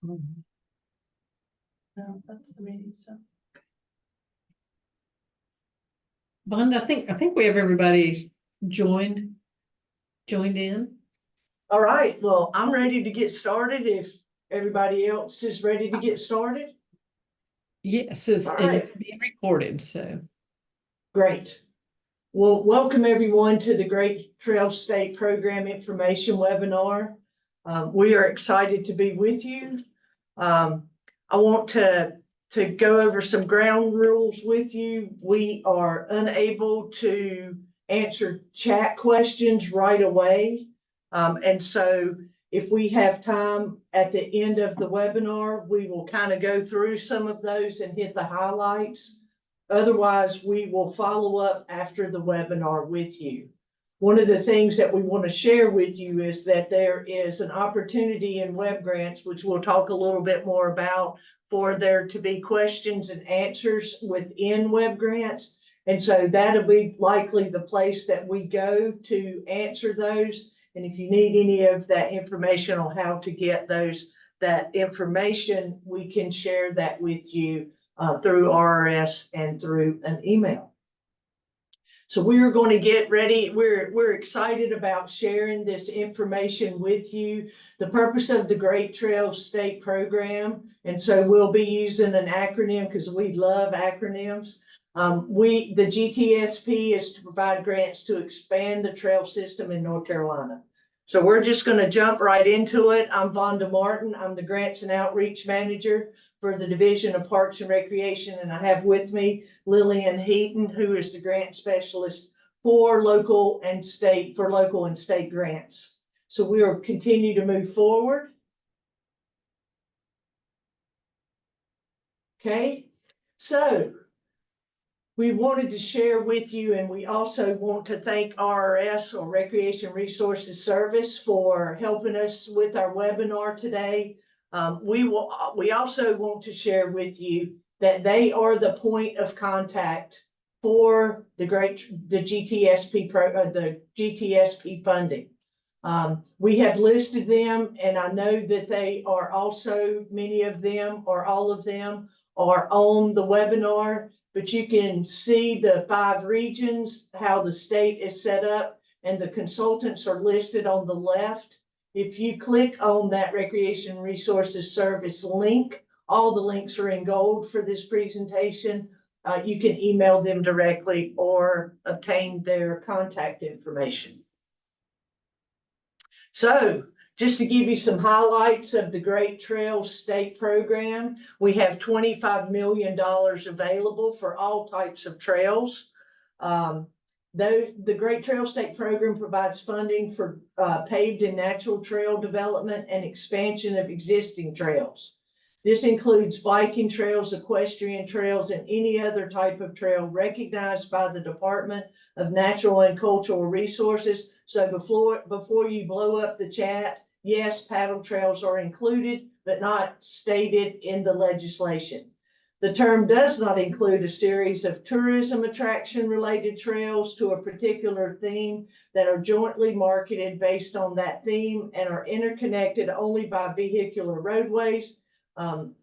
Mhm. No, that's the meeting stuff. Bond, I think we have everybody joined in. All right, well, I'm ready to get started if everybody else is ready to get started. Yes, All and right. it's being recorded, so. Great. Well, welcome everyone to the Great Trail State Program Information Webinar. We are excited to be with you. I want to go over some ground rules with you. We are unable to answer chat questions right away. And so if we have time at the end of the webinar, we will kind of go through some of those and hit the highlights. Otherwise, we will follow up after the webinar with you. One of the things that we want to share with you is that there is an opportunity in web grants, which we'll talk a little bit more about, for there to be questions and answers within web grants. And so that'll be likely the place that we go to answer those. And if you need any of that information on how to get that information, we can share that with you through RRS and through an email. So we are going to get ready. We're excited about sharing this information with you. The purpose of the Great Trails State Program, and so we'll be using an acronym because we love acronyms. The GTSP is to provide grants to expand the trail system in North Carolina. So we're just going to jump right into it. I'm Vonda Martin. I'm the Grants and Outreach Manager for the Division of Parks and Recreation, and I have with me Lillian Heaton, who is the grant specialist for local and state grants. So we will continue to move forward. Okay, so we wanted to share with you, and we also want to thank RRS, or Recreation Resources Service, for helping us with our webinar today. We also want to share with you that they are the point of contact for the GTSP funding. We have listed them, and I know that they are also, many of them or all of them are on the webinar, but you can see the 5 regions, how the state is set up, and the consultants are listed on the left. If you click on that Recreation Resources Service link, all the links are in gold for this presentation. You can email them directly or obtain their contact information. So just to give you some highlights of the Great Trails State Program, we have $25 million available for all types of trails. The Great Trails State Program provides funding for paved and natural trail development and expansion of existing trails. This includes biking trails, equestrian trails, and any other type of trail recognized by the Department of Natural and Cultural Resources. So before you blow up the chat, yes, paddle trails are included, but not stated in the legislation. The term does not include a series of tourism attraction related trails to a particular theme that are jointly marketed based on that theme and are interconnected only by vehicular roadways.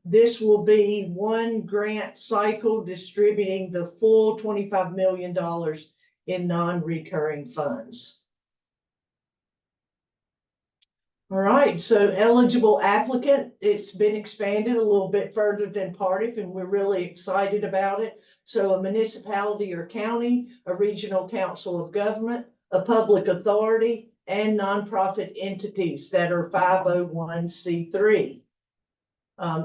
This will be one grant cycle distributing the full $25 million in non-recurring funds. All right, so eligible applicant, it's been expanded a little bit further than Partif, and we're really excited about it. So a municipality or county, a regional council of government, a public authority, and nonprofit entities that are 501c3.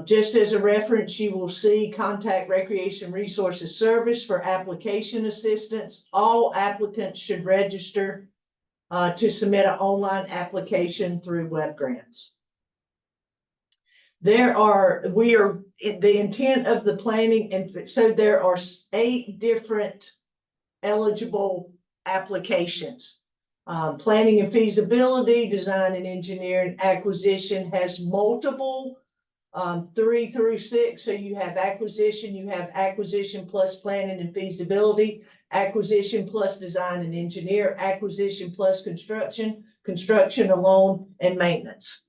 Just as a reference, you will see contact Recreation Resources Service for application assistance. All applicants should register to submit an online application through web grants. The intent of the planning, and so there are 8 different eligible applications. Planning and feasibility, design and engineering, acquisition has multiple 3 through 6. So you have acquisition plus planning and feasibility, acquisition plus design and engineer, acquisition plus construction, construction alone, and maintenance.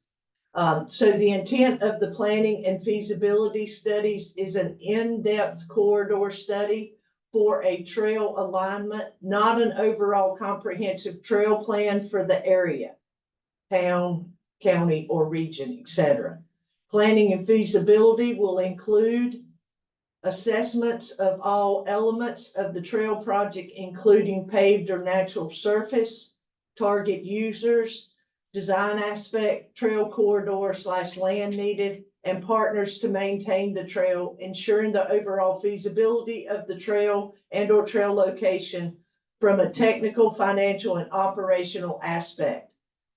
So the intent of the planning and feasibility studies is an in-depth corridor study for a trail alignment, not an overall comprehensive trail plan for the area, town, county, or region, etc. Planning and feasibility will include assessments of all elements of the trail project, including paved or natural surface, target users, design aspect, trail corridor / land needed, and partners to maintain the trail, ensuring the overall feasibility of the trail and or trail location from a technical, financial, and operational aspect.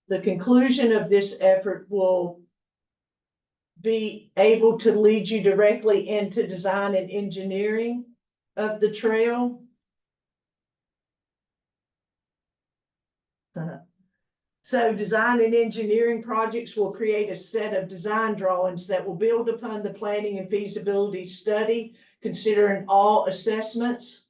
The conclusion of this effort will be able to lead you directly into design and engineering of the trail. So design and engineering projects will create a set of design drawings that will build upon the planning and feasibility study, considering all assessments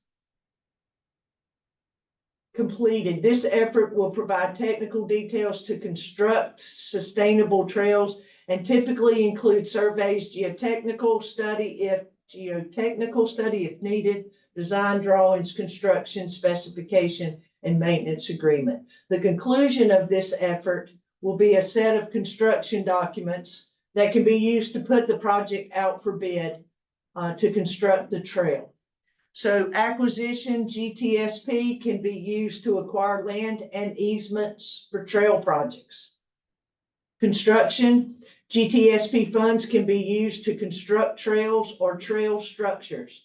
completed. This effort will provide technical details to construct sustainable trails and typically include surveys, geotechnical study if needed, design drawings, construction specification, and maintenance agreement. The conclusion of this effort will be a set of construction documents that can be used to put the project out for bid to construct the trail. So acquisition, GTSP, can be used to acquire land and easements for trail projects. Construction, GTSP funds can be used to construct trails or trail structures.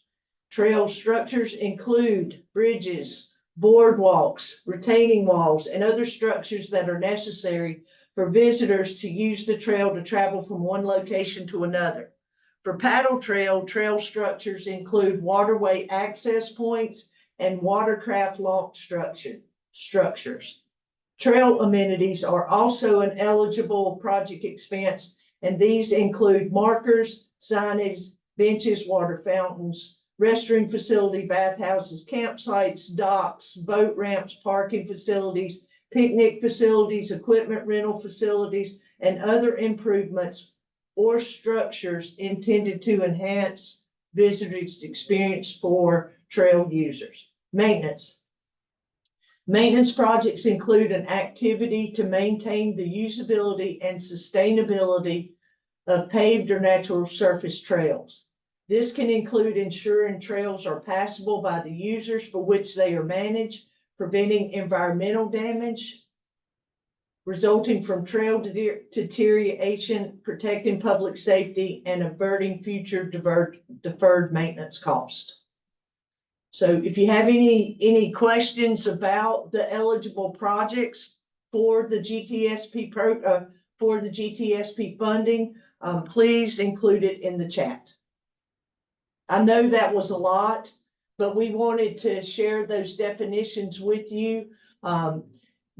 Trail structures include bridges, boardwalks, retaining walls, and other structures that are necessary for visitors to use the trail to travel from one location to another. For paddle trail structures include waterway access points and watercraft launch structures. Trail amenities are also an eligible project expense, and these include markers, signage, benches, water fountains, restroom facility, bathhouses, campsites, docks, boat ramps, parking facilities, picnic facilities, equipment rental facilities, and other improvements or structures intended to enhance visitors' experience for trail users. Maintenance. Maintenance projects include an activity to maintain the usability and sustainability of paved or natural surface trails. This can include ensuring trails are passable by the users for which they are managed, preventing environmental damage resulting from trail deterioration, protecting public safety, and averting future deferred maintenance costs. So if you have any questions about the eligible projects for the GTSP funding, please include it in the chat. I know that was a lot, but we wanted to share those definitions with you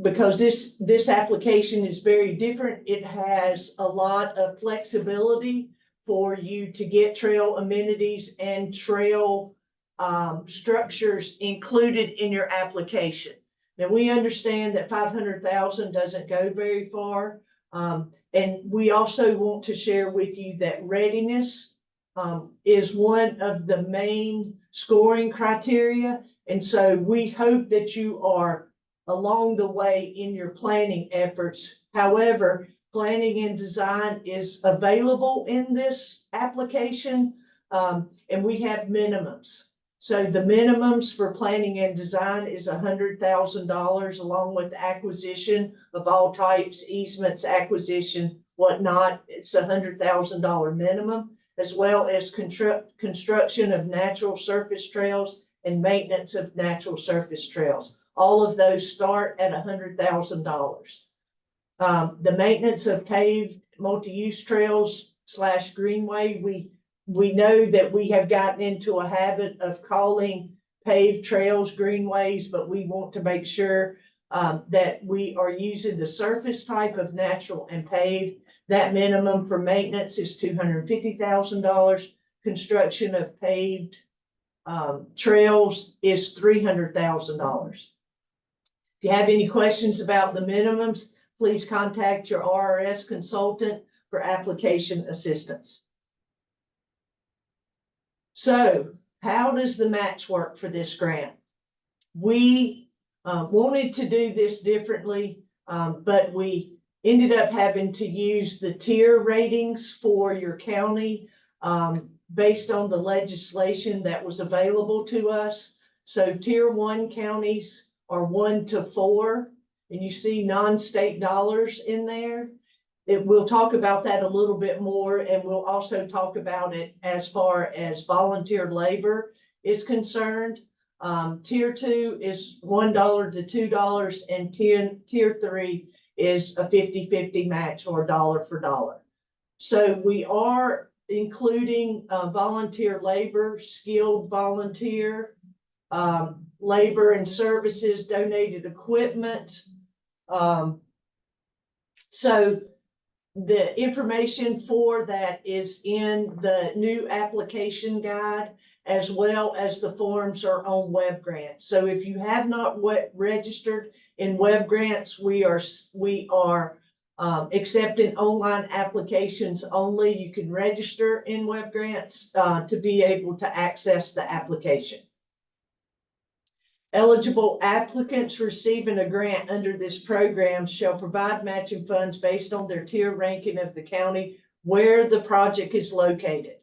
because this application is very different. It has a lot of flexibility for you to get trail amenities and trail structures included in your application. Now we understand that 500,000 doesn't go very far. And we also want to share with you that readiness is one of the main scoring criteria. And so we hope that you are along the way in your planning efforts. However, planning and design is available in this application, and we have minimums. So the minimums for planning and design is $100,000 along with acquisition of all types, easements, acquisition, whatnot. It's $100,000 minimum, as well as construction of natural surface trails and maintenance of natural surface trails. All of those start at $100,000. The maintenance of paved multi-use trails / greenway, we know that we have gotten into a habit of calling paved trails greenways, but we want to make sure that we are using the surface type of natural and paved. That minimum for maintenance is $250,000. Construction of paved trails is $300,000. If you have any questions about the minimums, please contact your RRS consultant for application assistance. So how does the match work for this grant? We wanted to do this differently, but we ended up having to use the tier ratings for your county based on the legislation that was available to us. So tier 1 counties are 1 to 4, and you see non-state dollars in there. We'll talk about that a little bit more, and we'll also talk about it as far as volunteer labor is concerned. Tier 2 is $1 to $2, and tier 3 is a 50-50 match or dollar for dollar. So we are including volunteer labor, skilled volunteer, labor and services, donated equipment. So the information for that is in the new application guide, as well as the forms are on Web Grants. So if you have not registered in Web Grants, we are accepting online applications only. You can register in Web Grants to be able to access the application. Eligible applicants receiving a grant under this program shall provide matching funds based on their tier ranking of the county where the project is located.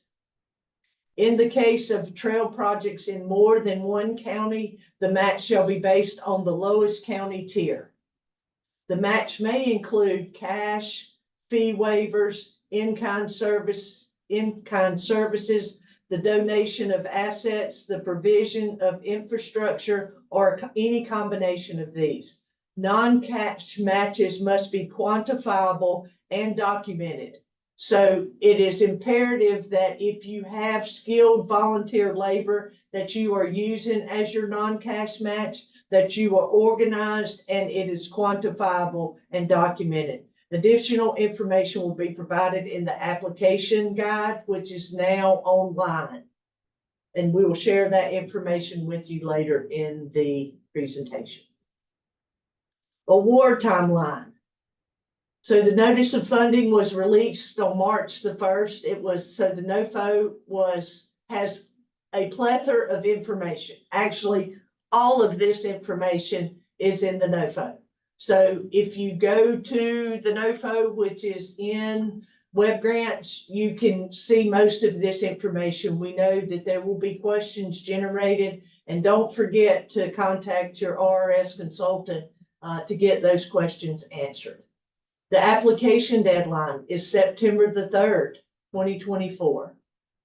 In the case of trail projects in more than one county, the match shall be based on the lowest county tier. The match may include cash, fee waivers, in-kind services, the donation of assets, the provision of infrastructure, or any combination of these. Non-cash matches must be quantifiable and documented. So it is imperative that if you have skilled volunteer labor that you are using as your non-cash match, that you are organized and it is quantifiable and documented. Additional information will be provided in the application guide, which is now online. And we will share that information with you later in the presentation. Award timeline. So the notice of funding was released on March the 1st. The NOFO has a plethora of information. Actually, all of this information is in the NOFO. So if you go to the NOFO, which is in Web Grants, you can see most of this information. We know that there will be questions generated, and don't forget to contact your RRS consultant to get those questions answered. The application deadline is September the 3rd, 2024.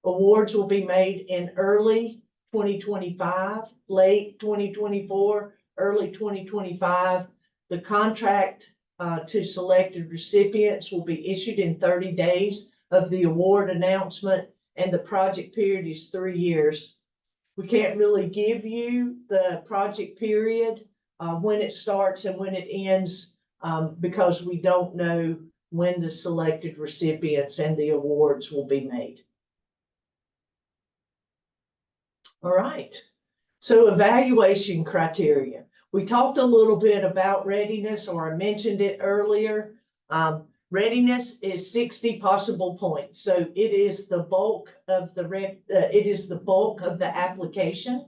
Awards will be made in early 2025, late 2024, early 2025. The contract to selected recipients will be issued in 30 days of the award announcement, and the project period is 3 years. We can't really give you the project period, when it starts and when it ends, because we don't know when the selected recipients and the awards will be made. All right, so evaluation criteria. We talked a little bit about readiness, or I mentioned it earlier. Readiness is 60 possible points. So it is the bulk of the application.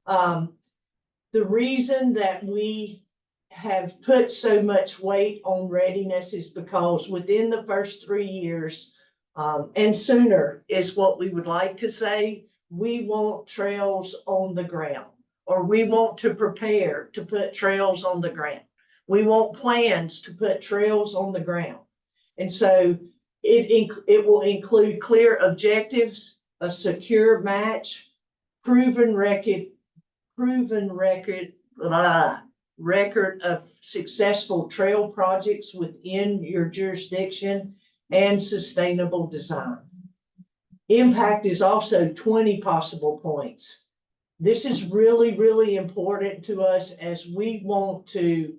The reason that we have put so much weight on readiness is because within the first 3 years, and sooner is what we would like to say, we want trails on the ground, or we want to prepare to put trails on the ground. We want plans to put trails on the ground. And so it will include clear objectives, a secure match, proven record of successful trail projects within your jurisdiction, and sustainable design. Impact is also 20 possible points. This is really, really important to us, as we want to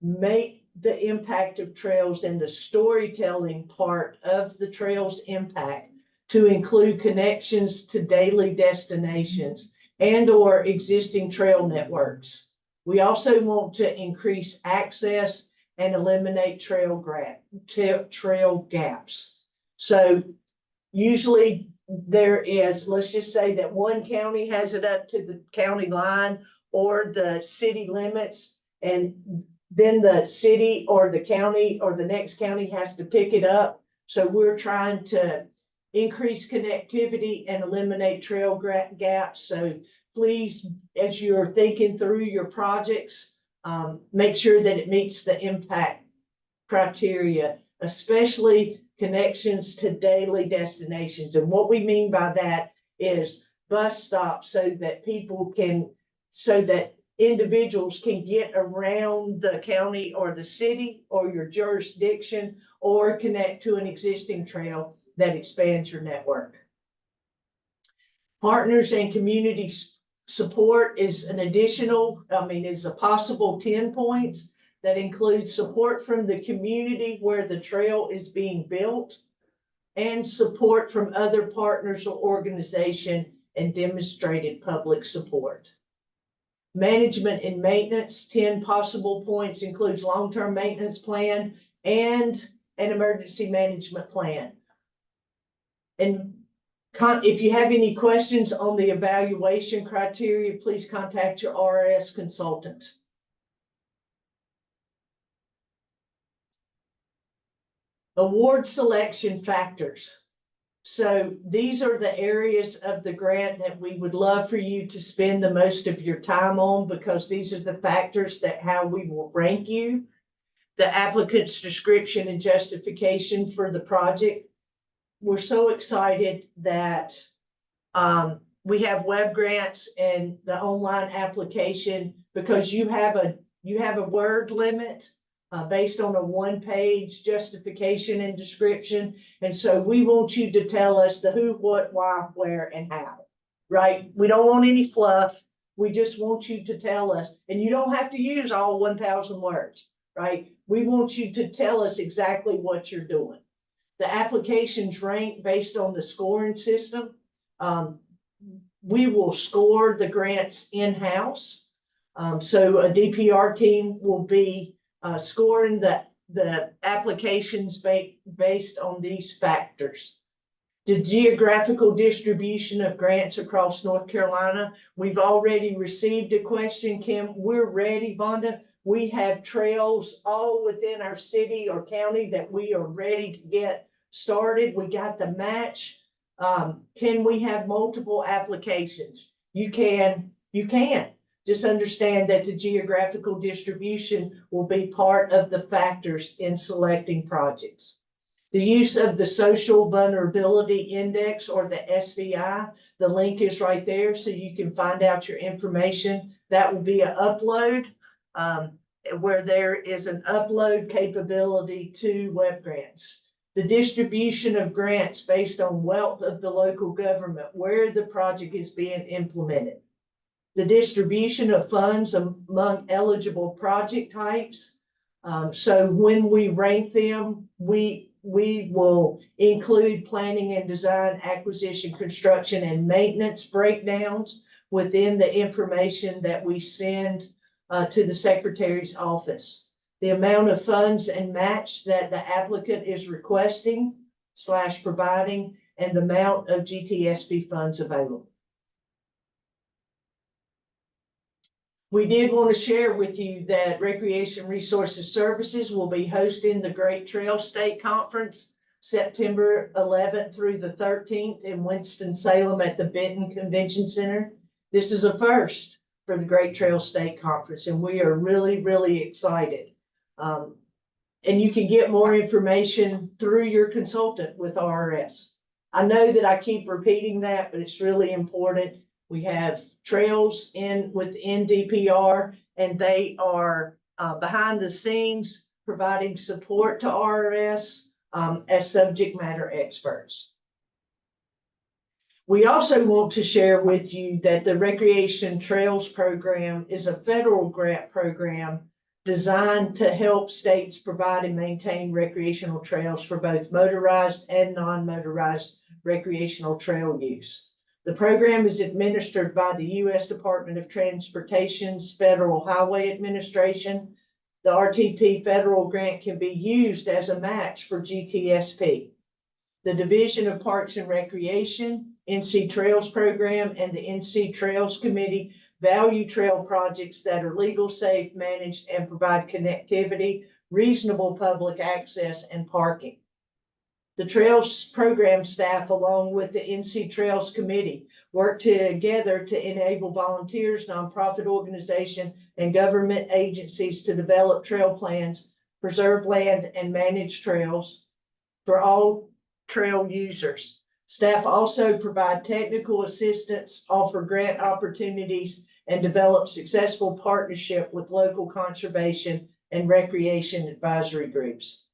make the impact of trails and the storytelling part of the trails impact to include connections to daily destinations and or existing trail networks. We also want to increase access and eliminate trail gaps. So usually there is, let's just say that one county has it up to the county line or the city limits, and then the city or the county or the next county has to pick it up. So we're trying to increase connectivity and eliminate trail gaps. So please, as you're thinking through your projects, make sure that it meets the impact criteria, especially connections to daily destinations. And what we mean by that is bus stops so that individuals can get around the county or the city or your jurisdiction, or connect to an existing trail that expands your network. Partners and community support is an additional, is a possible 10 points that includes support from the community where the trail is being built, and support from other partners or organization and demonstrated public support. Management and maintenance, 10 possible points includes long-term maintenance plan and an emergency management plan. And if you have any questions on the evaluation criteria, please contact your RS consultant. Award selection factors. So these are the areas of the grant that we would love for you to spend the most of your time on, because these are the factors that how we will rank you. The applicant's description and justification for the project. We're so excited that we have web grants and the online application, because you have a word limit based on a one-page justification and description. And so we want you to tell us the who, what, why, where, and how, right? We don't want any fluff. We just want you to tell us, and you don't have to use all 1,000 words, right? We want you to tell us exactly what you're doing. The applications rank based on the scoring system. We will score the grants in-house. So a DPR team will be scoring the applications based on these factors. The geographical distribution of grants across North Carolina. We've already received a question, Kim. We're ready, Vonda. We have trails all within our city or county that we are ready to get started. We got the match. Can we have multiple applications? You can. Just understand that the geographical distribution will be part of the factors in selecting projects. The use of the Social Vulnerability Index, or the SVI, the link is right there so you can find out your information. That will be an upload, where there is an upload capability to web grants. The distribution of grants based on wealth of the local government, where the project is being implemented. The distribution of funds among eligible project types. So when we rank them, we will include planning and design, acquisition, construction, and maintenance breakdowns within the information that we send to the Secretary's office. The amount of funds and match that the applicant is requesting / providing, and the amount of GTSP funds available. We did want to share with you that Recreation Resources Services will be hosting the Great Trail State Conference September 11th through the 13th in Winston-Salem at the Benton Convention Center. This is a first for the Great Trail State Conference, and we are really, really excited. And you can get more information through your consultant with RRS. I know that I keep repeating that, but it's really important. We have trails within DPR, and they are behind the scenes providing support to RRS as subject matter experts. We also want to share with you that the Recreation Trails Program is a federal grant program designed to help states provide and maintain recreational trails for both motorized and non-motorized recreational trail use. The program is administered by the U.S. Department of Transportation's Federal Highway Administration. the RTP federal grant can be used as a match for GTSP. The Division of Parks and Recreation, NC Trails Program, and the NC Trails Committee value trail projects that are legal, safe, managed, and provide connectivity, reasonable public access, and parking. The Trails Program staff, along with the NC Trails Committee, work together to enable volunteers, nonprofit organizations, and government agencies to develop trail plans, preserve land, and manage trails for all trail users. Staff also provide technical assistance, offer grant opportunities, and develop successful partnership with local conservation and recreation advisory groups.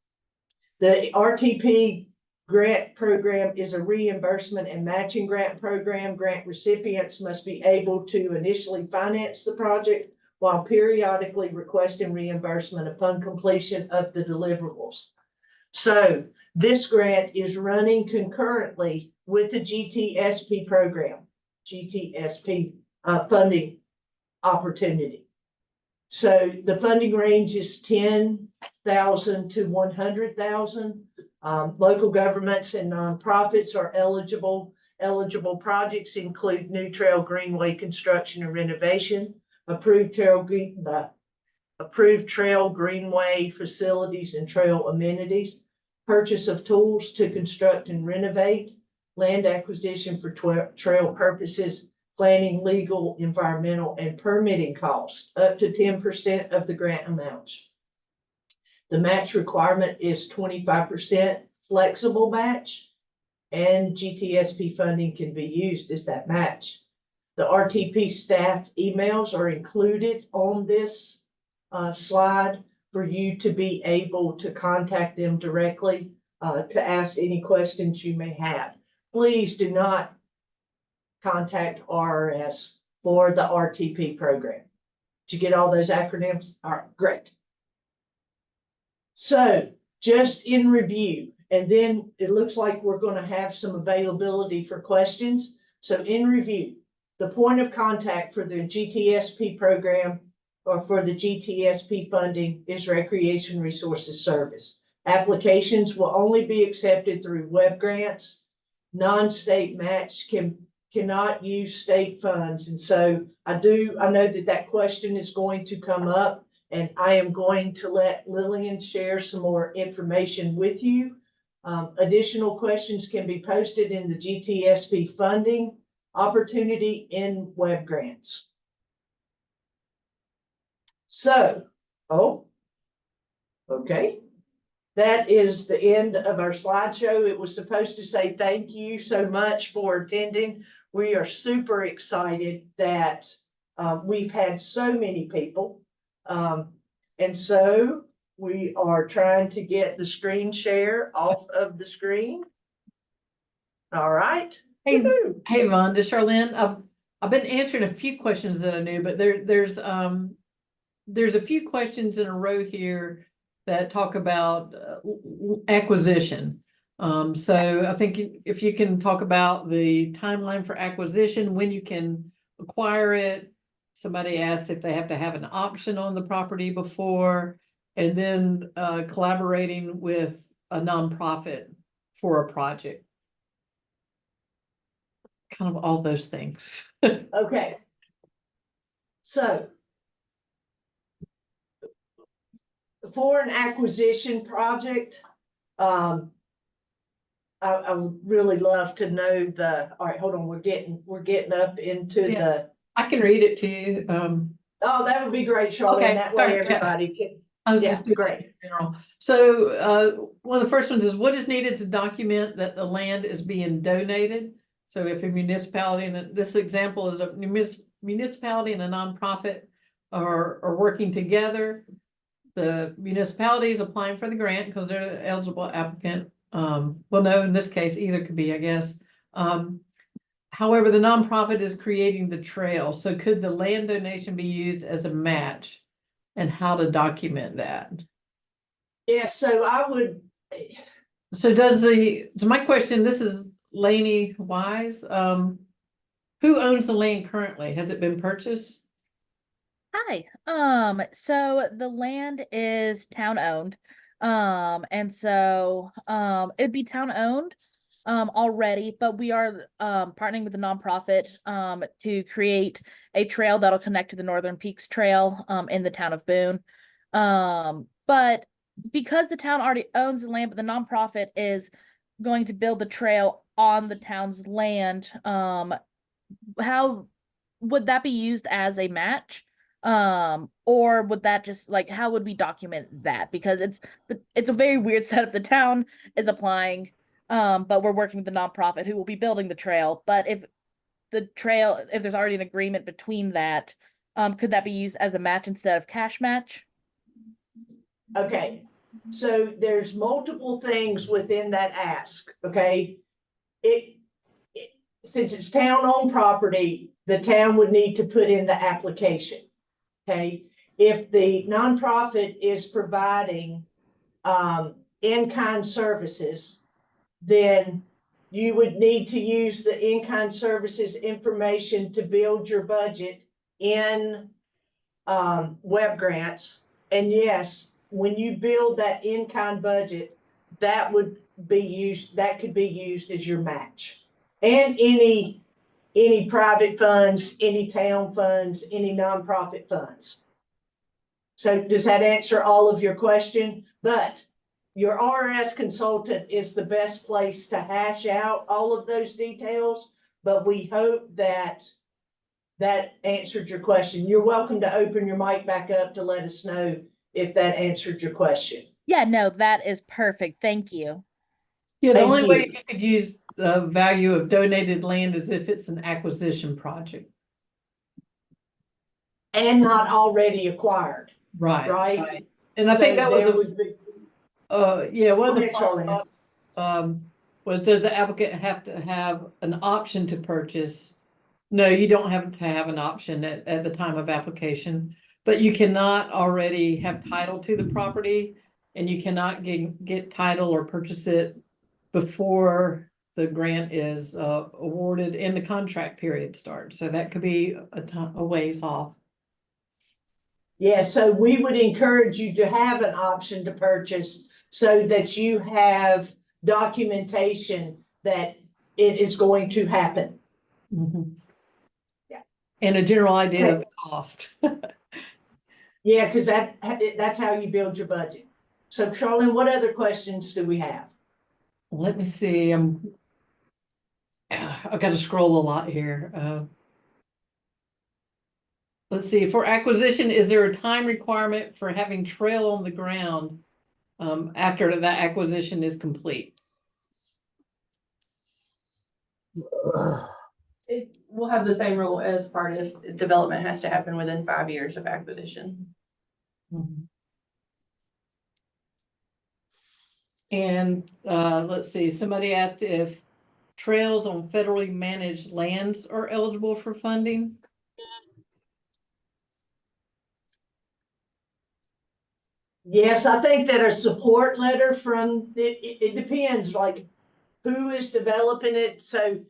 The RTP grant program is a reimbursement and matching grant program. Grant recipients must be able to initially finance the project while periodically requesting reimbursement upon completion of the deliverables. So this grant is running concurrently with the GTSP program, GTSP funding opportunity. So the funding range is 10,000 to 100,000. Local governments and nonprofits are eligible. Eligible projects include new trail greenway construction and renovation, approved trail greenway facilities and trail amenities, purchase of tools to construct and renovate, land acquisition for trail purposes, planning, legal, environmental, and permitting costs, up to 10% of the grant amounts. The match requirement is 25% flexible match, and GTSP funding can be used as that match. The RTP staff emails are included on this slide for you to be able to contact them directly to ask any questions you may have. Please do not contact RRS for the RTP program. Did you get all those acronyms? All right, great. So just in review, and then it looks like we're going to have some availability for questions. So in review, the point of contact for the GTSP program or for the GTSP funding is Recreation Resources Service. Applications will only be accepted through web grants. Non-state match cannot use state funds. And so I know that question is going to come up, and I am going to let Lillian share some more information with you. Additional questions can be posted in the GTSP funding opportunity in web grants. So, okay. That is the end of our slideshow. It was supposed to say thank you so much for attending. We are super excited that we've had so many people. And so we are trying to get the screen share off of the screen. All right. Hey, Rhonda, Charlene, I've been answering a few questions that I knew, but there's a few questions in a row here that talk about acquisition. So I think if you can talk about the timeline for acquisition, when you can acquire it. Somebody asked if they have to have an option on the property before, and then collaborating with a nonprofit for a project. Kind of all those things. Okay. So for an acquisition project, I would really love to know all right, hold on, we're getting up into the. I can read it to you. Oh, that would be great, Charlene. Okay, That sorry, way everybody can. I was just great. In general. So one of the first ones is, what is needed to document that the land is being donated? So if a municipality, and this example is a municipality and a nonprofit are working together, the municipality is applying for the grant because they're the eligible applicant. Well, no, in this case, either could be, I guess. However, the nonprofit is creating the trail. So could the land donation be used as a match, and how to document that? Yeah, so I would. So my question, this is Laney Wise. Who owns the land currently? Has it been purchased? Hi. So the land is town owned. And so it'd be town owned already, but we are partnering with a nonprofit to create a trail that'll connect to the Northern Peaks Trail in the town of Boone. But because the town already owns the land, but the nonprofit is going to build the trail on the town's land, how would that be used as a match? Or would that just like how would we document that? Because it's a very weird setup. The town is applying, but we're working with the nonprofit who will be building the trail. But if there's already an agreement between that, could that be used as a match instead of cash match? Okay, so there's multiple things within that ask, okay? It, since it's town-owned property, the town would need to put in the application, okay? If the nonprofit is providing in-kind services, then you would need to use the in-kind services information to build your budget in web grants. And yes, when you build that in-kind budget, that would be used, that could be used as your match. And any private funds, any town funds, any nonprofit funds. So does that answer all of your question? But your RS consultant is the best place to hash out all of those details, but we hope that that answered your question. You're welcome to open your mic back up to let us know if that answered your question. Yeah, no, that is perfect. Thank you. Yeah, the Thank only way you. you could use the value of donated land is if it's an acquisition project. And not already acquired, Right. right? And I think So that was there would be, yeah, one of Go the ahead, Charlene. follow-ups, was does the applicant have to have an option to purchase? No, you don't have to have an option at the time of application, but you cannot already have title to the property and you cannot get title or purchase it before the grant is awarded and the contract period starts. So that could be a ways off. yeah, so we would encourage you to have an option to purchase so that you have documentation that it is going to happen. Yeah. And a general idea of the cost. Yeah, because that's how you build your budget. So Charlene, what other questions do we have? Let me see, I've got to scroll a lot here. Let's see, for acquisition, is there a time requirement for having trail on the ground after that acquisition is complete? It will have the same rule as part of development has to happen within 5 years of acquisition. And let's see, somebody asked if trails on federally managed lands are eligible for funding. Yes, I think that a support letter from, it depends, like who is developing it. So,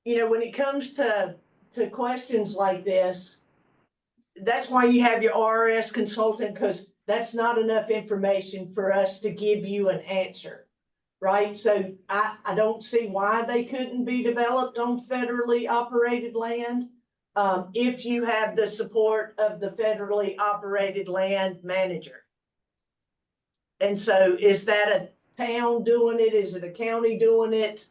you know, when it comes to questions like this, that's why you have your RS consultant, because that's not enough information for us to give you an answer, right? So I don't see why they couldn't be developed on federally operated land. If you have the support of the federally operated land manager. And so is that a town doing it? Is it a county doing it?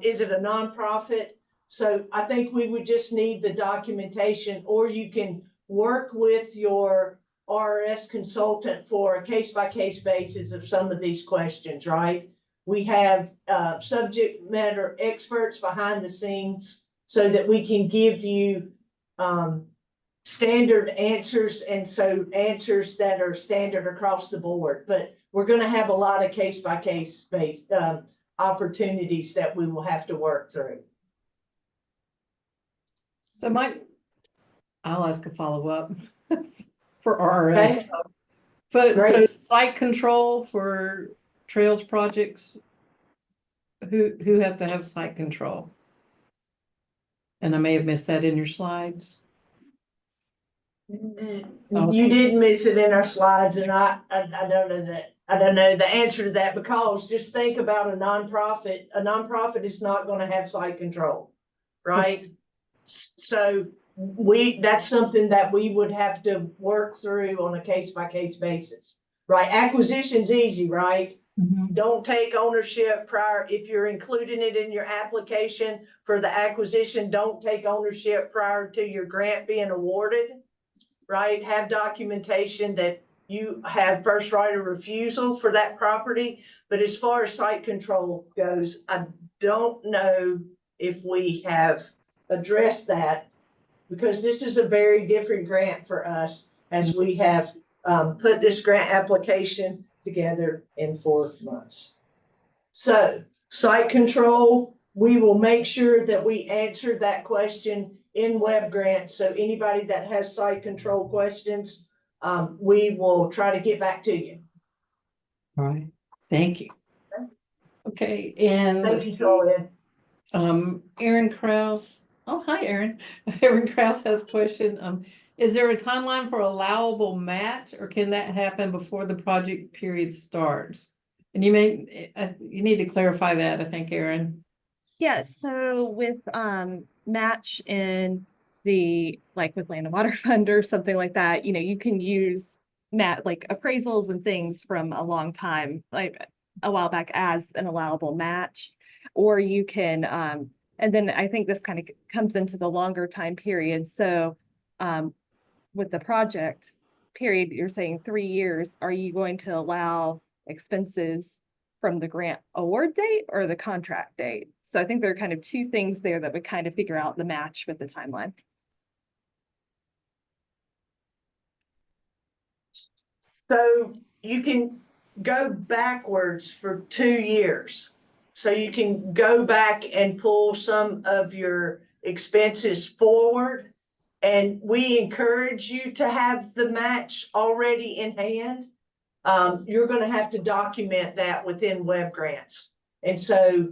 Is it a nonprofit? So I think we would just need the documentation, or you can work with your RS consultant for a case-by-case basis of some of these questions, right? We have subject matter experts behind the scenes so that we can give you standard answers, and so answers that are standard across the board. But we're going to have a lot of case-by-case based opportunities that we will have to work through. So I'll ask a follow-up for RS. Okay. So Great. site control for trails projects, who has to have site control? And I may have missed that in your slides. You did miss it in our slides, and I don't know that, I don't know the answer to that, because just think about a nonprofit. A nonprofit is not gonna have site control, right? So that's something that we would have to work through on a case-by-case basis, right? Acquisition's easy, right? Don't take ownership prior, if you're including it in your application for the acquisition, don't take ownership prior to your grant being awarded, right? Have documentation that you have first right of refusal for that property. But as far as site control goes, I don't know if we have addressed that, because this is a very different grant for us, as we have put this grant application together in 4 months. So site control, we will make sure that we answer that question in web grants. So anybody that has site control questions, we will try to get back to you. All right, thank you. Okay, and Thank you, Joanne. Aaron Kraus. Oh, hi, Aaron. Aaron Kraus has a question. Is there a timeline for allowable match, or can that happen before the project period starts? And you need to clarify that, I think, Aaron. Yeah, so with match in the, like with Land and Water Fund or something like that, you can use like appraisals and things from a long time, like a while back, as an allowable match. Or you can, and then I think this kind of comes into the longer time period. So with the project period, you're saying 3 years, are you going to allow expenses from the grant award date or the contract date? So I think there are kind of two things there that would kind of figure out the match with the timeline. So you can go backwards for 2 years. So you can go back and pull some of your expenses forward. And we encourage you to have the match already in hand. You're gonna have to document that within web grants. And so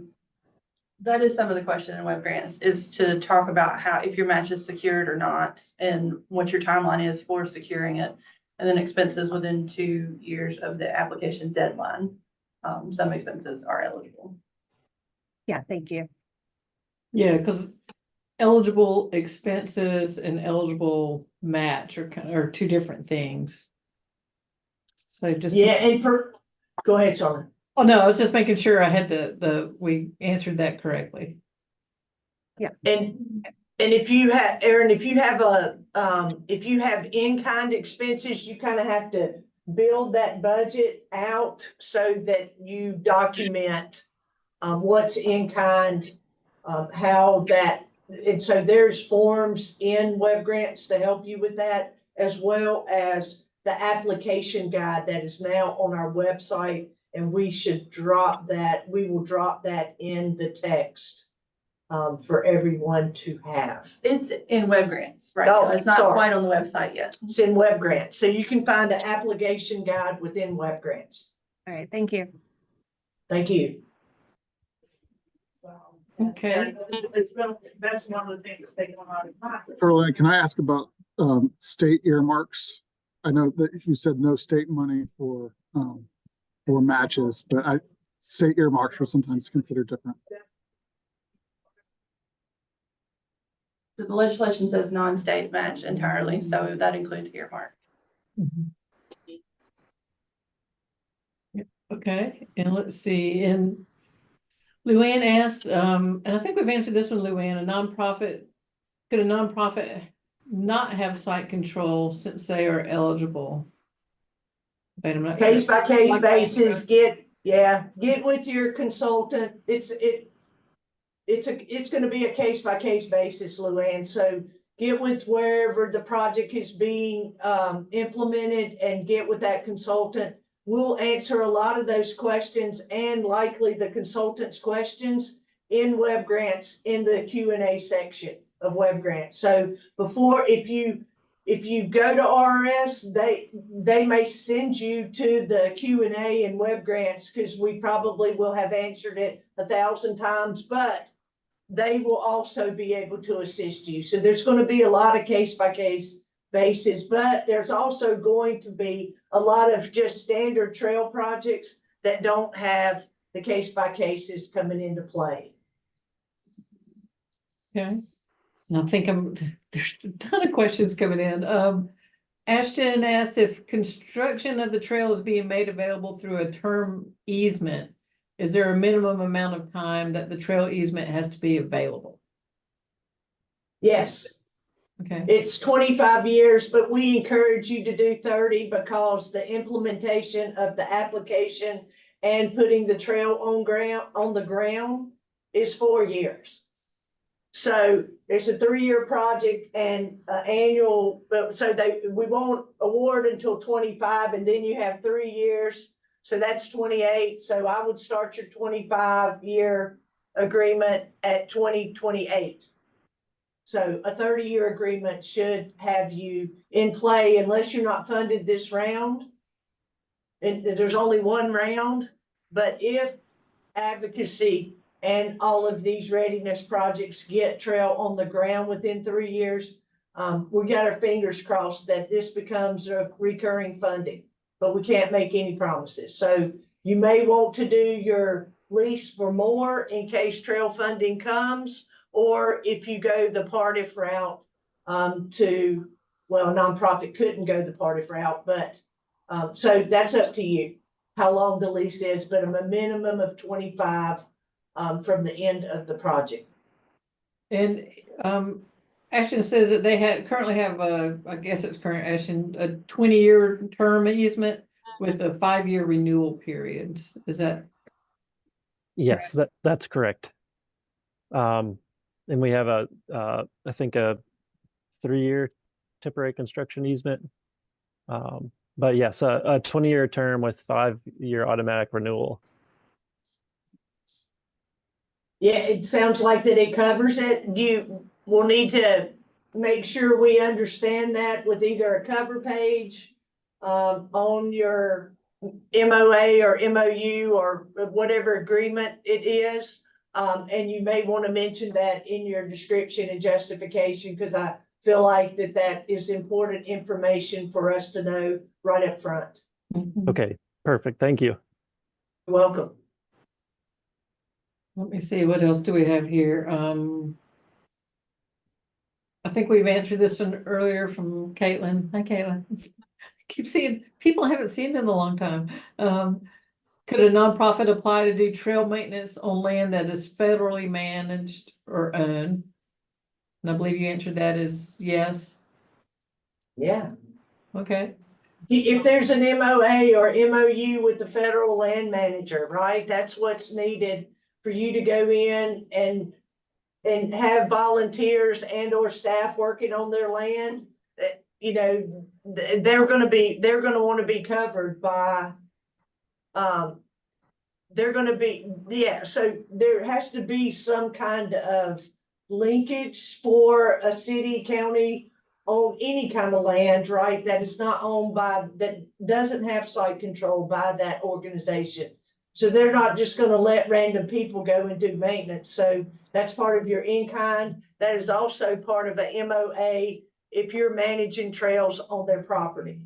That is some of the question in web grants, is to talk about how, if your match is secured or not, and what your timeline is for securing it. And then expenses within 2 years of the application deadline. Some expenses are eligible. Yeah, thank you. Yeah, because eligible expenses and eligible match are two different things. So just. yeah, and go ahead, Charlotte. Oh, no, I was just making sure I had we answered that correctly. Yes. And if you have, Aaron, if you have in-kind expenses, you kind of have to build that budget out so that you document what's in kind, how that, and so there's forms in web grants to help you with that, as well as the application guide that is now on our website. And we will drop that in the text for everyone to have. It's in web grants, right? Oh, now. It's not sorry. quite on the website yet. It's in web grants, so you can find an application guide within web grants. All right, thank you. Thank you. Okay. That's one of the things that's taken a lot of time. Caroline, can I ask about state earmarks? I know that you said no state money for matches, but state earmarks are sometimes considered different. So the legislation says non-state match entirely, so that includes earmark. Okay, and let's see, and Luann asked, and I think we've answered this one, Luann, could a nonprofit not have site control since they are eligible? Wait, I'm not sure. Case by case basis, get with your consultant. It's gonna be a case by case basis, Luann. So get with wherever the project is being implemented and get with that consultant. We'll answer a lot of those questions and likely the consultant's questions in web grants in the Q&A section of web grants. So if you go to RS, they may send you to the Q&A in web grants, because we probably will have answered it 1,000 times, but they will also be able to assist you. So there's going to be a lot of case by case basis, but there's also going to be a lot of just standard trail projects that don't have the case by cases coming into play. Okay. And I think there's a ton of questions coming in. Ashton asked if construction of the trail is being made available through a term easement. Is there a minimum amount of time that the trail easement has to be available? Yes, Okay, it's 25 years, but we encourage you to do 30 because the implementation of the application and putting the trail on the ground is 4 years. So it's a 3-year project and annual, so we won't award until 25, and then you have 3 years. So that's 28. So I would start your 25-year agreement at 2028. So a 30-year agreement should have you in play unless you're not funded this round. And there's only one round, but if advocacy and all of these readiness projects get trail on the ground within 3 years, we got our fingers crossed that this becomes a recurring funding, but we can't make any promises. So you may want to do your lease for more in case trail funding comes, or if you go the Partif route, nonprofit couldn't go the Partif route, but so that's up to you how long the lease is, but a minimum of 25 from the end of the project. and Ashton says that they currently have I guess it's current Ashton, a 20-year term easement with a 5-year renewal period. Is that? Yes, that's correct. And we have I think a 3-year temporary construction easement. But yes, a 20-year term with 5-year automatic renewal. Yeah, it sounds like that it covers it. We'll need to make sure we understand that with either a cover page on your MOA or MOU or whatever agreement it is. And you may want to mention that in your description and justification, because I feel like that is important information for us to know right up front. Okay, perfect. Thank you. You're welcome. Let me see, what else do we have here? I think we've answered this one earlier from Caitlin. Hi, Caitlin. Keep seeing, people I haven't seen in a long time. Could a nonprofit apply to do trail maintenance on land that is federally managed or owned? And I believe you answered that as yes. Yeah. Okay. If there's an MOA or MOU with the federal land manager, right? That's what's needed for you to go in and have volunteers and or staff working on their land. You know, they're going to want to be covered by, so there has to be some kind of linkage for a city, county, on any kind of land, right? That is not owned by, that doesn't have site control by that organization. So they're not just going to let random people go and do maintenance. So that's part of your in-kind. That is also part of a MOA if you're managing trails on their property.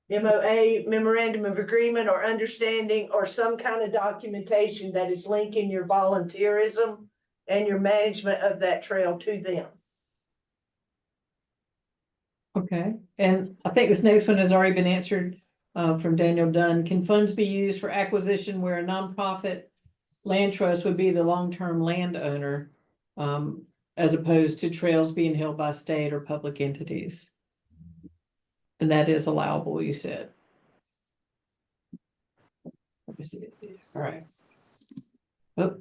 MOA, memorandum of agreement or understanding, or some kind of documentation that is linking your volunteerism and your management of that trail to them. Okay, and I think this next one has already been answered from Daniel Dunn. Can funds be used for acquisition where a nonprofit land trust would be the long-term landowner, as opposed to trails being held by state or public entities? And that is allowable, you said. Let me see. All right. Oh,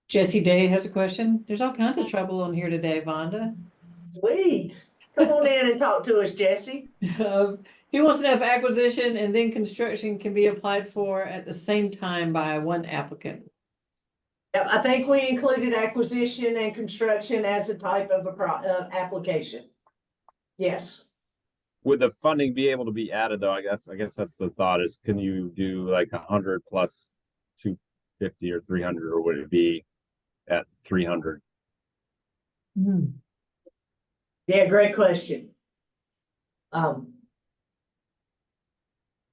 Jesse Day has a question. There's all kinds of trouble on here today, Vonda. Sweet. Come on in and talk to us, Jesse. He wants to know if acquisition and then construction can be applied for at the same time by one applicant. Yep, I think we included acquisition and construction as a type of application. Yes. Would the funding be able to be added though? I guess that's the thought is, can you do like 100 plus 250 or 300, or would it be at 300? Yeah, great question. Yeah,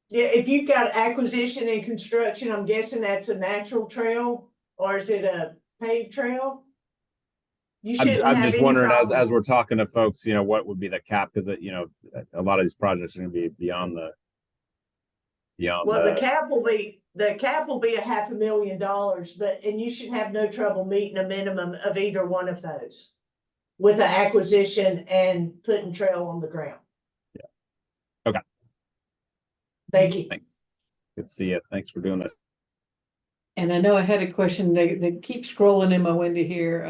if you've got acquisition and construction, I'm guessing that's a natural trail, or is it a paved trail? You shouldn't I'm have just any wondering as problem. we're talking to folks, you know, what would be the cap? Because a lot of these projects are going to be beyond Well, the the. cap will be $500,000, and you should have no trouble meeting a minimum of either one of those with the acquisition and putting trail on the ground. Yeah. Okay. Thank you. Thanks. Good to see you. Thanks for doing this. And I know I had a question, they keep scrolling in my window here.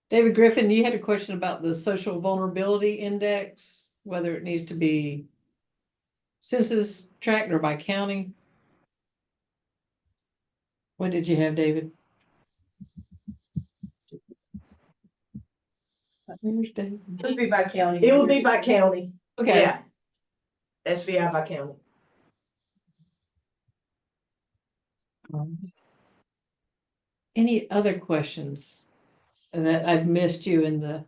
David Griffin, you had a question about the social vulnerability index, whether it needs to be census tract or by county. What did you have, David? It would be by county. It will be by county. Okay. Yeah. SVI by county. Any other questions that I've missed you in the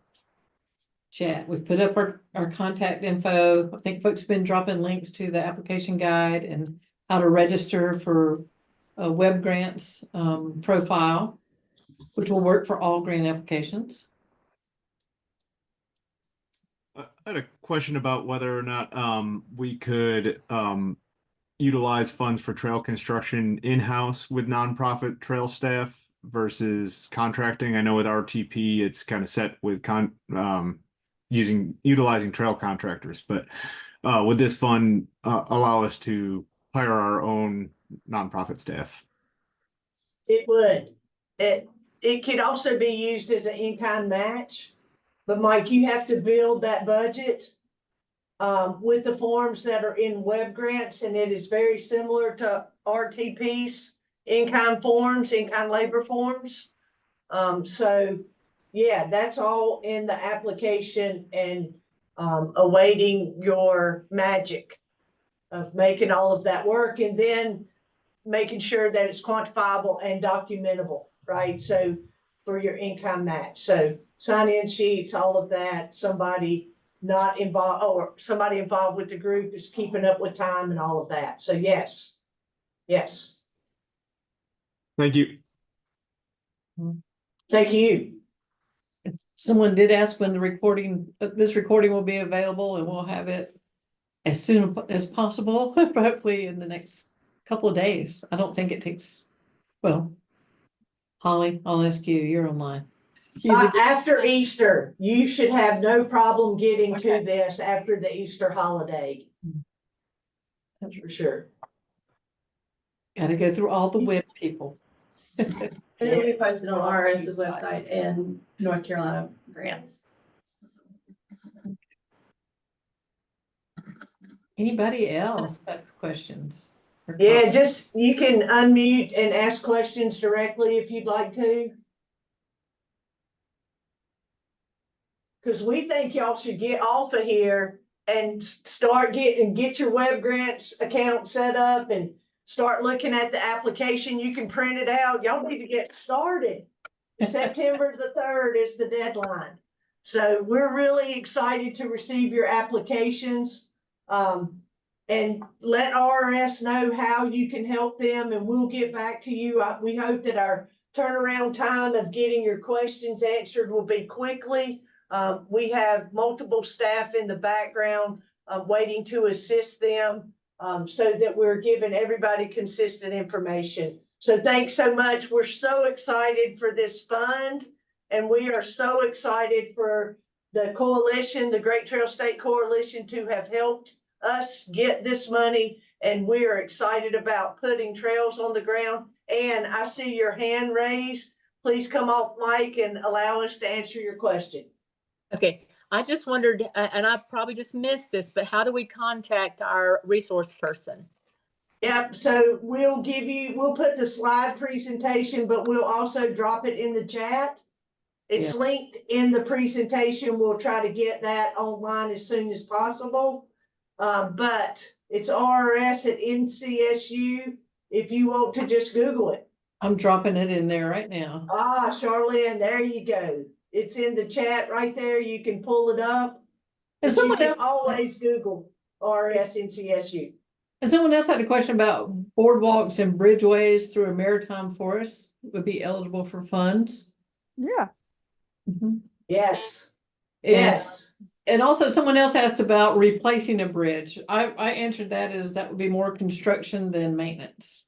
chat? We put up our contact info. I think folks have been dropping links to the application guide and how to register for a web grants profile, which will work for all grant applications. I had a question about whether or not we could utilize funds for trail construction in-house with nonprofit trail staff versus contracting. I know with RTP, it's kind of set with utilizing trail contractors, but would this fund allow us to hire our own nonprofit staff? It would. It could also be used as an in-kind match. But Mike, you have to build that budget with the forms that are in web grants, and it is very similar to RTP's in-kind forms, in-kind labor forms. So yeah, that's all in the application and awaiting your magic of making all of that work and then making sure that it's quantifiable and documentable, right? So for your income match. So sign-in sheets, all of that, somebody not involved or somebody involved with the group is keeping up with time and all of that. So yes. Thank you. Thank you. Someone did ask when the recording, this recording will be available, and we'll have it as soon as possible, hopefully in the next couple of days. I don't think it takes, well, Holly, I'll ask you, you're online. After Easter, you should have no problem getting Okay. to this after the Easter holiday. That's for sure. Got to go through all the web people. And it'll be posted on RS's website and North Carolina grants. Anybody else have questions? Yeah, just you can unmute and ask questions directly if you'd like to. Because we think y'all should get off of here and get your web grants account set up and start looking at the application. You can print it out. Y'all need to get started. September the 3rd is the deadline. So we're really excited to receive your applications. And let RS know how you can help them, and we'll get back to you. We hope that our turnaround time of getting your questions answered will be quickly. We have multiple staff in the background waiting to assist them so that we're giving everybody consistent information. So thanks so much. We're so excited for this fund, and we are so excited for the coalition, the Great Trail State Coalition, to have helped us get this money. And we are excited about putting trails on the ground. And I see your hand raised. Please come off mic and allow us to answer your question. Okay, I just wondered, and I probably just missed this, but how do we contact our resource person? Yep, so we'll put the slide presentation, but we'll also drop it in the chat. It's linked in the presentation. We'll try to get that online as soon as possible. But it's RS at NCSU if you want to just Google it. I'm dropping it in there right now. Charlene, there you go. It's in the chat right there. You can pull it up. And But you someone can else, always Google RSNCSU. and someone else had a question about boardwalks and bridgeways through a maritime forest would be eligible for funds. Yeah. Mhm. Yes, And, yes. and also someone else asked about replacing a bridge. I answered that as that would be more construction than maintenance.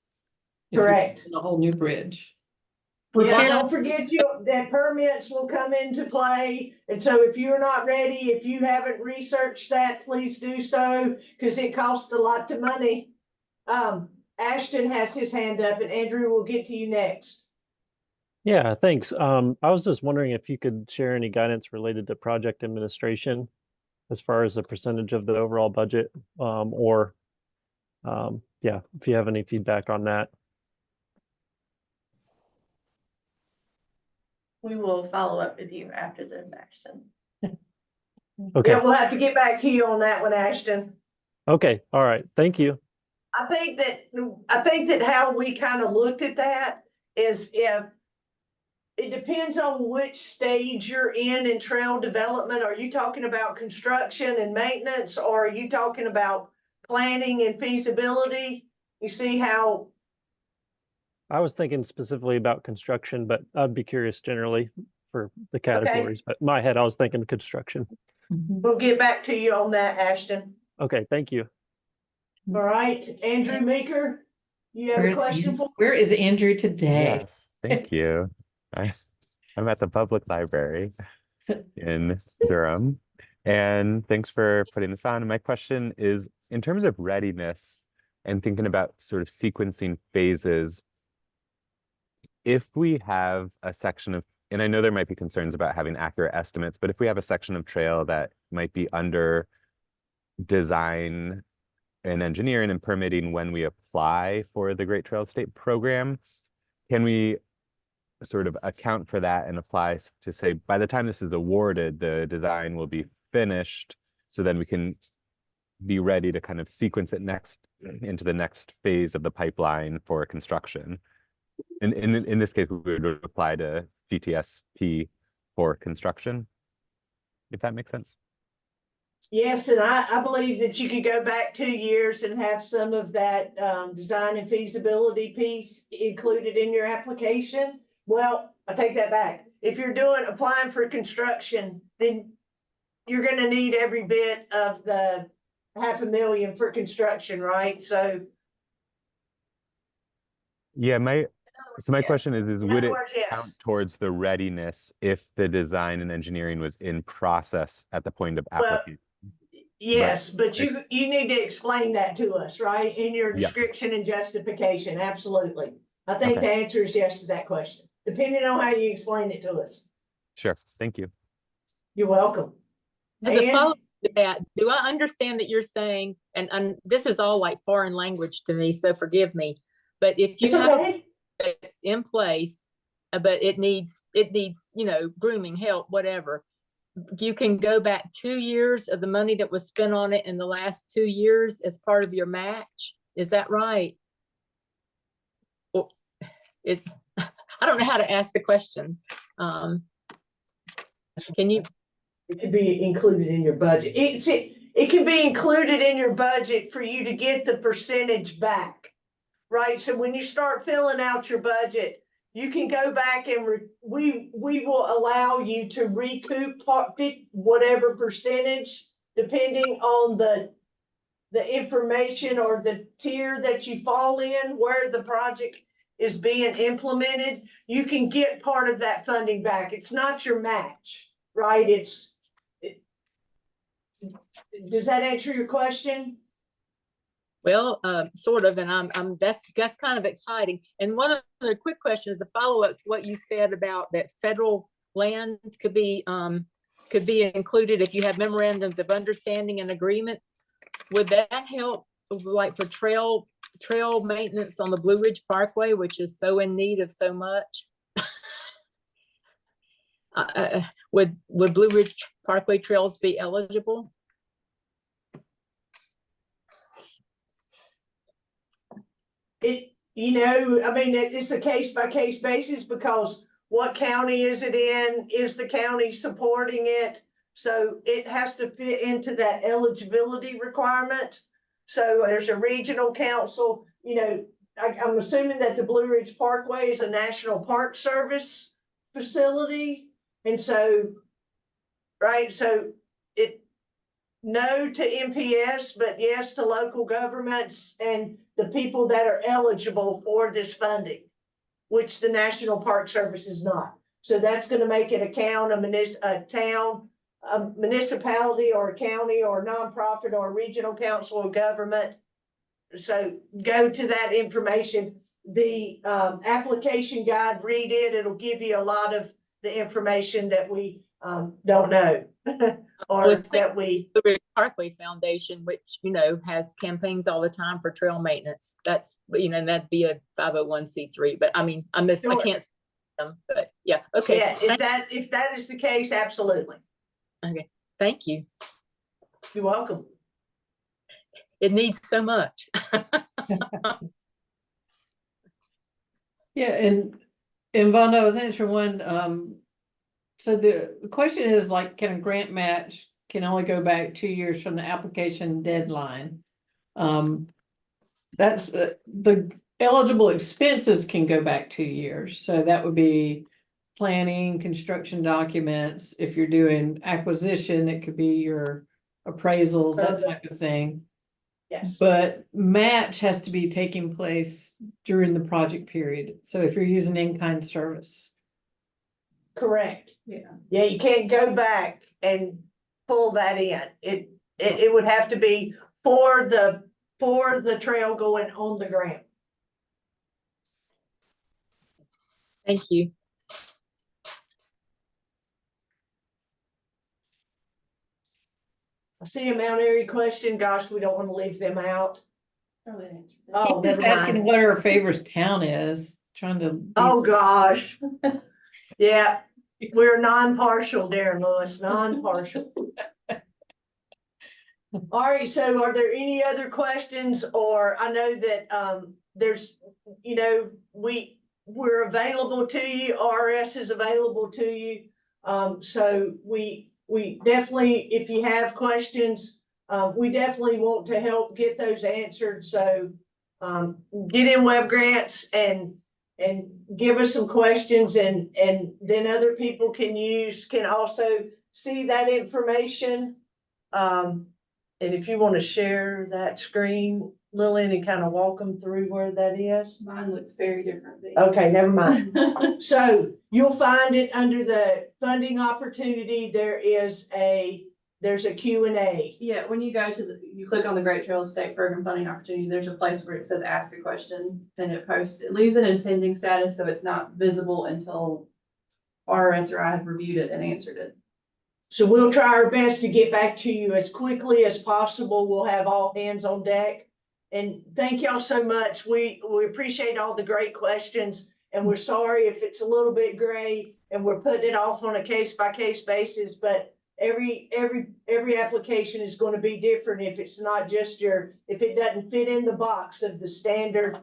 If you're Correct. building a whole new bridge. Yeah, Repair- don't forget that permits will come into play. And so if you're not ready, if you haven't researched that, please do so, because it costs a lot of money. Ashton has his hand up and Andrew will get to you next. Yeah, thanks. I was just wondering if you could share any guidance related to project administration as far as the percentage of the overall budget, or yeah, if you have any feedback on that. We will follow up with you after this action. Okay. Yeah, we'll have to get back to you on that one, Ashton. Okay. All right. Thank you. I think that how we kind of looked at that is if it depends on which stage you're in trail development. Are you talking about construction and maintenance, or are you talking about planning and feasibility? You see how, I was thinking specifically about construction, but I'd be curious generally for the categories. But in my head, I was thinking construction. we'll get back to you on that, Ashton. Okay. Thank you. All right, Andrew Meeker, you have a question for? Where is Andrew today? Yes, thank you. I'm at the public library in Durham, and thanks for putting this on. My question is, in terms of readiness and thinking about sort of sequencing phases, if we have a section of, and I know there might be concerns about having accurate estimates, but if we have a section of trail that might be under design and engineering and permitting when we apply for the Great Trail State program, can we sort of account for that and apply to say, by the time this is awarded, the design will be finished, so then we can be ready to kind of sequence it next into the next phase of the pipeline for construction. And in this case, we would apply to GTSP for construction, if that makes sense. Yes, and I believe that you could go back 2 years and have some of that design and feasibility piece included in your application. Well, I take that back. If you're applying for construction, then you're gonna need every bit of the $500,000 for construction, right? So. Yeah, my question is In would other it words, yes. count towards the readiness if the design and engineering was in process at the point of application? Yes, but you need to explain that to us, right? In your Yes. description and justification, absolutely. I think Okay. the answer is yes to that question, depending on how you explain it to us. Sure, thank you. You're welcome. As a And- follow-up to that, do I understand that you're saying, and this is all like foreign language to me, so forgive me, but if you It's have okay. it's in place, but it needs, grooming, help, whatever, you can go back 2 years of the money that was spent on it in the last 2 years as part of your match. Is that right? Or it's, I don't know how to ask the question. Can you? It could be included in your budget. It can be included in your budget for you to get the percentage back, right? So when you start filling out your budget, you can go back and we will allow you to recoup whatever percentage, depending on the information or the tier that you fall in, where the project is being implemented. You can get part of that funding back. It's not your match, right? Does that answer your question? Well, sort of, and that's kind of exciting. And one of the quick questions, a follow-up to what you said about that federal land could be included if you have memorandums of understanding and agreement. Would that help, like for trail maintenance on the Blue Ridge Parkway, which is so in need of so much? Would Blue Ridge Parkway trails be eligible? It's a case by case basis, because what county is it in? Is the county supporting it? So it has to fit into that eligibility requirement. So there's a regional council, you know, I'm assuming that the Blue Ridge Parkway is a National Park Service facility. And so, right, so it, no to MPS, but yes to local governments and the people that are eligible for this funding, which the National Park Service is not. So that's gonna make it a town, a town, a municipality or a county or a nonprofit or a regional council of government. So go to that information. The application guide, read it. It'll give you a lot of the information that we don't know or Was that we. Blue Ridge Parkway Foundation, which, you know, has campaigns all the time for trail maintenance. That's, you know, that'd be a 501c3, but I mean, I Sure. can't speak to them, but yeah, okay. Yeah, if that is the case, absolutely. Okay, thank you. You're welcome. It needs so much. Yeah, and Vonda, I was answering one, so the question is like, can a grant match can only go back 2 years from the application deadline? That's, the eligible expenses can go back 2 years, so that would be planning, construction documents. If you're doing acquisition, it could be your appraisals, that type of thing. Yes. But match has to be taking place during the project period. So if you're using in-kind service. Correct. Yeah. Yeah, you can't go back and pull that in. It would have to be for the trail going on the ground. Thank you. I see a Mount Airy question. Gosh, we don't want to leave them out. Oh, He's never asking mind. what our favorite town is, trying to. Oh, gosh. Yeah, we're non-partial, Darren Lewis, non-partial. All right, so are there any other questions? Or I know that there's, you know, we're available to you, RS is available to you. So we definitely, if you have questions, we definitely want to help get those answered. So get in web grants and give us some questions, and then other people can also see that information. And if you want to share that screen, Lillian, and kind of walk them through where that is. Mine looks very different. Okay, never mind. So you'll find it under the funding opportunity. There's a Q&A. Yeah, when you go to you click on the Great Trails State Program Funding Opportunity, there's a place where it says ask a question, and it leaves it in pending status, so it's not visible until RS or I have reviewed it and answered it. So we'll try our best to get back to you as quickly as possible. We'll have all hands on deck. And thank y'all so much. We appreciate all the great questions, and we're sorry if it's a little bit gray and we're putting it off on a case-by-case basis, but every application is going to be different if it's not just if it doesn't fit in the box of the standard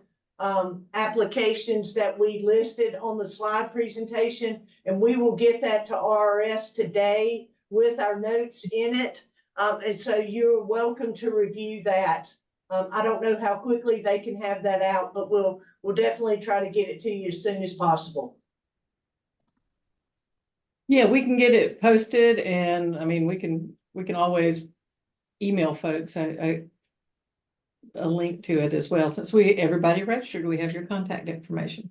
applications that we listed on the slide presentation. And we will get that to RRS today with our notes in it. And so you're welcome to review that. I don't know how quickly they can have that out, but we'll definitely try to get it to you as soon as possible. Yeah, we can get it posted, and I mean, we can always email folks a link to it as well. Since everybody registered, we have your contact information.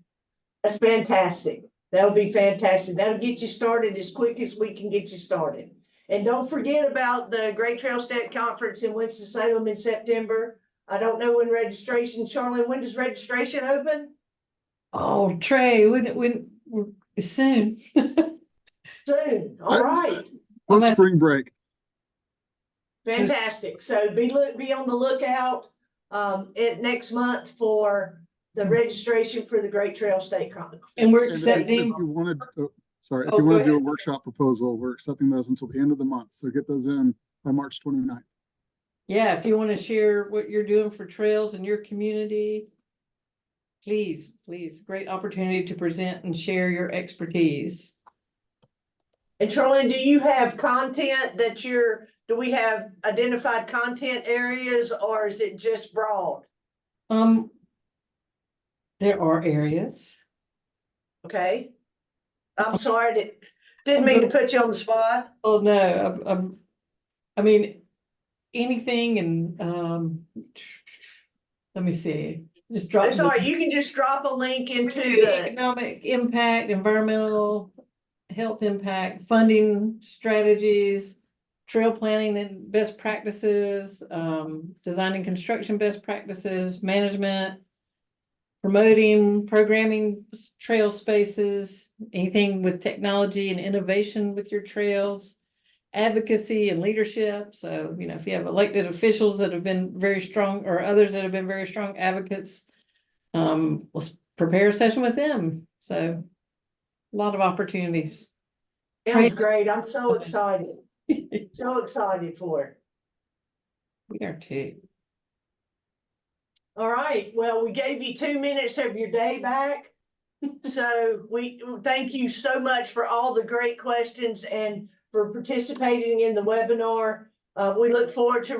That's fantastic. That'll be fantastic. That'll get you started as quick as we can get you started. And don't forget about the Great Trail State Conference in Winston-Salem in September. I don't know when registration, Charlene, when does registration open? Oh, Trey, when soon. Soon. All right. On spring break. Fantastic. So be on the lookout next month for the registration for the Great Trail State Conference. And we're And accepting. if you wanted to, sorry, if Oh, you want go to do a ahead. workshop proposal, we're accepting those until the end of the month. So get those in by March 29th. Yeah, if you want to share what you're doing for trails in your community, Please, please, great opportunity to present and share your expertise. And Charlene, do you have content that do we have identified content areas or is it just broad? There are areas. Okay. I'm sorry, didn't mean to put you on the spot. Oh, no, I mean, anything and, let me see, just drop. It's all right, you can just drop a link into the, Economic impact, environmental, health impact, funding strategies, trail planning and best practices, designing construction best practices, management, promoting, programming trail spaces, anything with technology and innovation with your trails, advocacy and leadership. So, you know, if you have elected officials that have been very strong or others that have been very strong advocates, let's prepare a session with them. So a lot of opportunities. sounds great. I'm so excited. So excited for it. We are too. All right, well, we gave you 2 minutes of your day back. So we thank you so much for all the great questions and for participating in the webinar. We look forward to